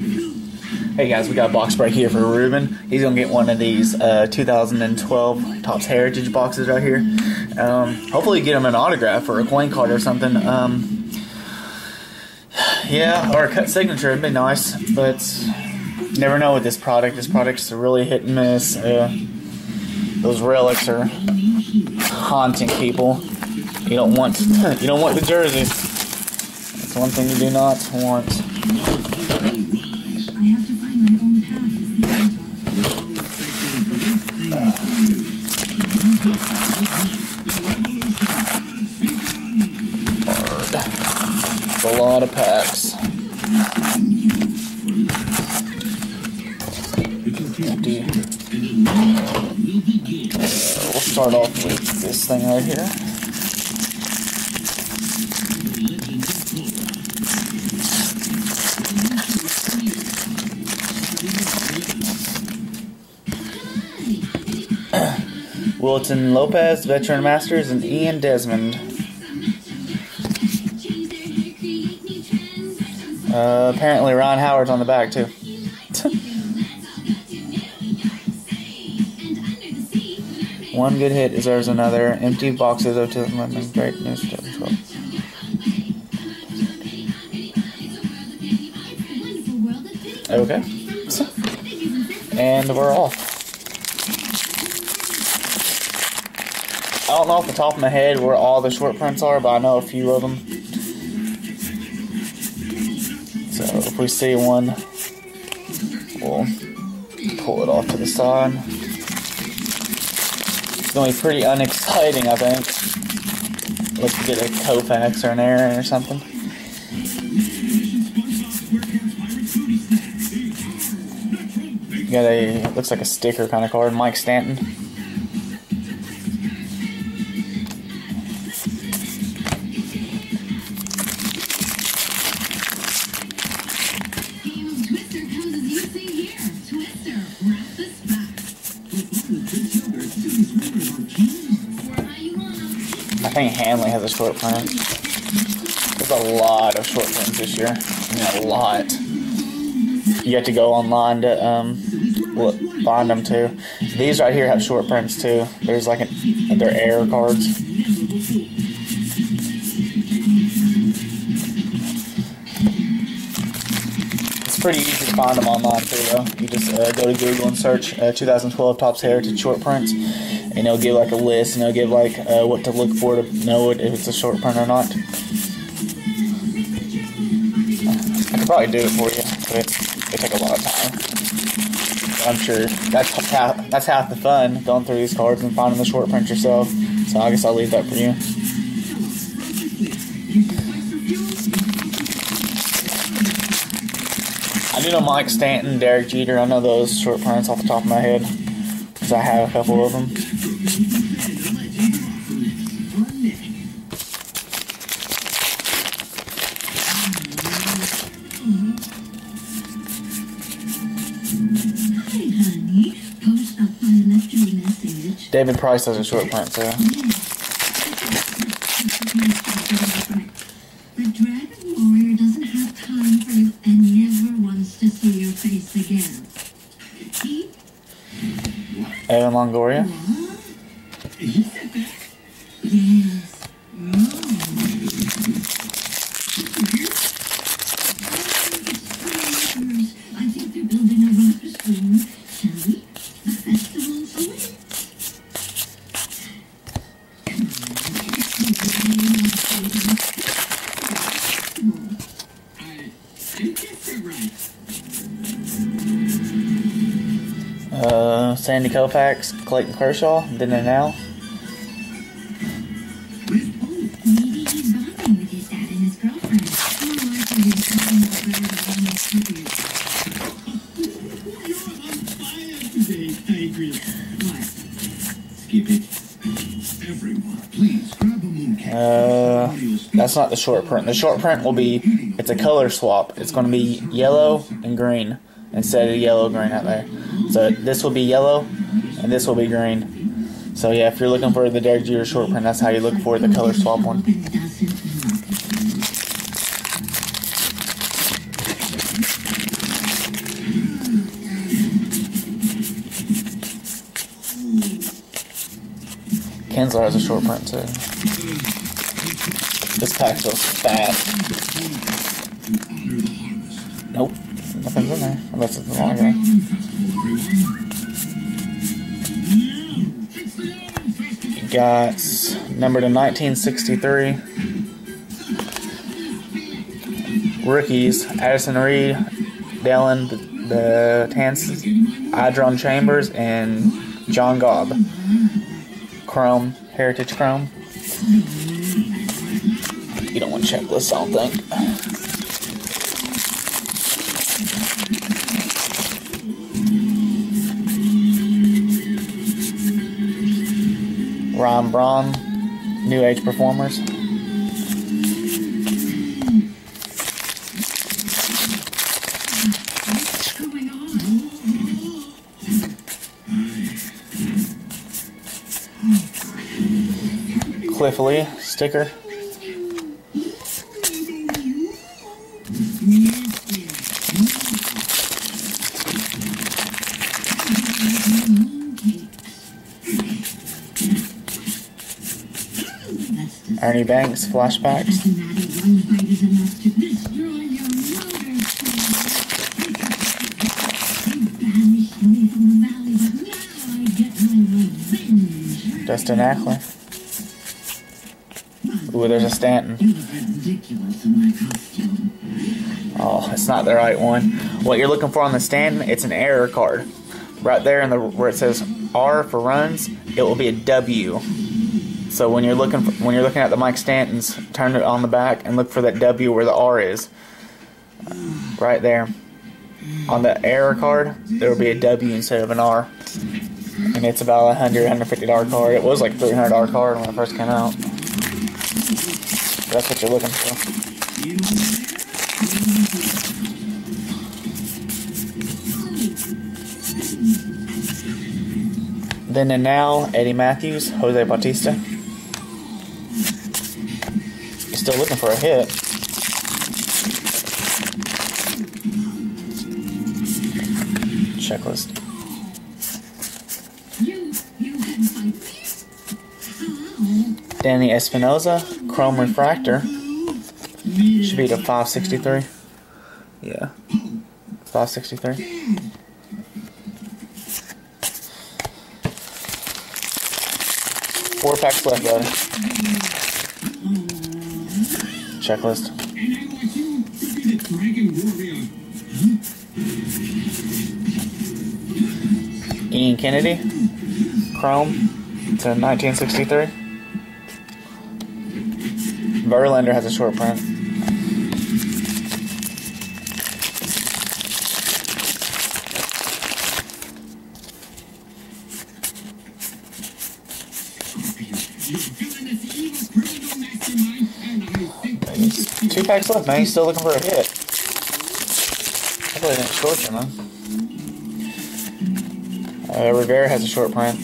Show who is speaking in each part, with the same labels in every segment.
Speaker 1: Hey guys, we got a box break here for Reuben. He's gonna get one of these 2012 Topps Heritage boxes right here. Hopefully get him an autograph or a coin card or something. Yeah, or a cut signature would be nice, but you never know with this product. This product's really hit and miss. Those relics are haunting people. You don't want the jersey. That's one thing you do not want. It's a lot of packs. We'll start off with this thing right here. Wilton Lopez, Veteran Masters, and Ian Desmond. Apparently Ron Howard's on the back too. One good hit deserves another. Empty boxes of 2011. Great news. 2012. Okay. And we're off. I don't know off the top of my head where all the short prints are, but I know a few of them. So if we see one, we'll pull it off to the side. It's going to be pretty unexciting, I think. Let's get a Koufax or an Aaron or something. Got a, looks like a sticker kind of card, Mike Stanton. I think Hanley has a short print. There's a lot of short prints this year. I mean, a lot. You have to go online to find them too. These right here have short prints too. There's like they're air cards. It's pretty easy to find them online too, though. You just go to Google and search 2012 Topps Heritage short prints. And it'll give like a list, and it'll give like what to look for to know if it's a short print or not. I could probably do it for you, but it take a lot of time. I'm sure that's half the fun, going through these cards and finding the short print yourself. So I guess I'll leave that for you. I do know Mike Stanton, Derek Jeter. I know those short prints off the top of my head because I have a couple of them. David Price has a short print too.
Speaker 2: The Dragon Warrior doesn't have time for you and never wants to see your face again.
Speaker 1: Evan Longoria.
Speaker 2: Yes. I think they're building a rocker soon. Shall we? The festival's away.
Speaker 1: Sandy Koufax, Clayton Kershaw, then and now.
Speaker 2: Maybe he's bonding with his dad and his girlfriend. More likely he's talking about better than his puppy. You're on fire today, Tigress. What? Skip it. Everyone, please grab a mooncake.
Speaker 1: That's not the short print. The short print will be, it's a color swap. It's going to be yellow and green instead of yellow green out there. So this will be yellow and this will be green. So yeah, if you're looking for the Derek Jeter short print, that's how you look for the color swap one. Kinsler has a short print too. This pack feels fat. Nope, nothing's in there unless it's the long guy. You got number to 1963. Rookies: Addison Reed, Dallin the Tansis, Idron Chambers, and John Gobb. Chrome, Heritage Chrome. You don't want checklists, I don't think. Ron Braun, New Age Performers. Cliff Lee sticker. Ernie Banks flashbacks. Dustin Ackley. Ooh, there's a Stanton. Oh, it's not the right one. What you're looking for on the Stanton, it's an error card. Right there in the where it says R for runs, it will be a W. So when you're looking at the Mike Stantons, turn it on the back and look for that W where the R is. Right there. On the error card, there will be a W instead of an R. And it's about a $150 card. It was like a $300 card when it first came out. That's what you're looking for. Then and now, Eddie Matthews, Jose Bautista. Still looking for a hit. Checklist. Danny Espinoza, Chrome Refractor. Should be to 563. Yeah. 563. Four packs left, brother. Checklist. Ian Kennedy, Chrome to 1963. Verlander has a short print. Two packs left, man. He's still looking for a hit. Hopefully they didn't short you, man. Rivera has a short print.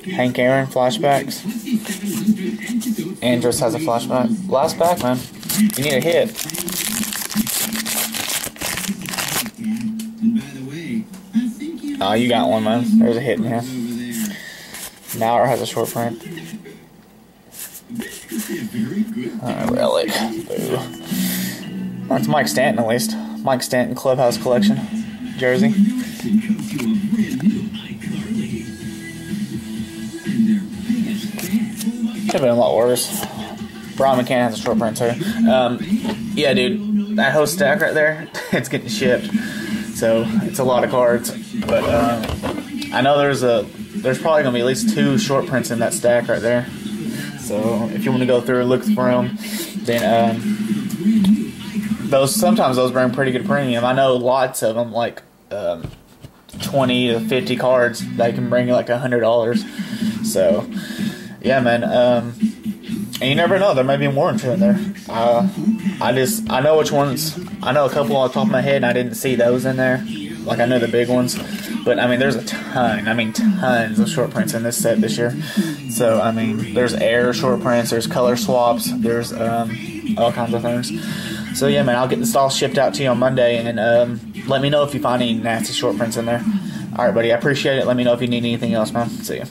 Speaker 1: Hank Aaron, flashbacks. Andrus has a flashback. Last pack, man. You need a hit. Oh, you got one, man. There's a hit in here. Maurer has a short print. Relic. Boo. That's Mike Stanton, at least. Mike Stanton Clubhouse Collection jersey. Could have been a lot worse. Brian McCann has a short print too. Yeah, dude, that whole stack right there, it's getting shipped. So it's a lot of cards. But I know there's probably gonna be at least 2 short prints in that stack right there. So if you want to go through and look for them, then sometimes those bring pretty good premium. I know lots of them, like 20 to 50 cards, they can bring you like $100. So yeah, man. And you never know, there may be more into in there. I know which ones. I know a couple on the top of my head, and I didn't see those in there. Like, I know the big ones. But, I mean, there's a ton. I mean, tons of short prints in this set this year. So, I mean, there's air short prints. There's color swaps. There's all kinds of things. So, yeah, man, I'll get this all shipped out to you on Monday. And let me know if you find any nasty short prints in there. All right, buddy. I appreciate it. Let me know if you need anything else, man. See ya.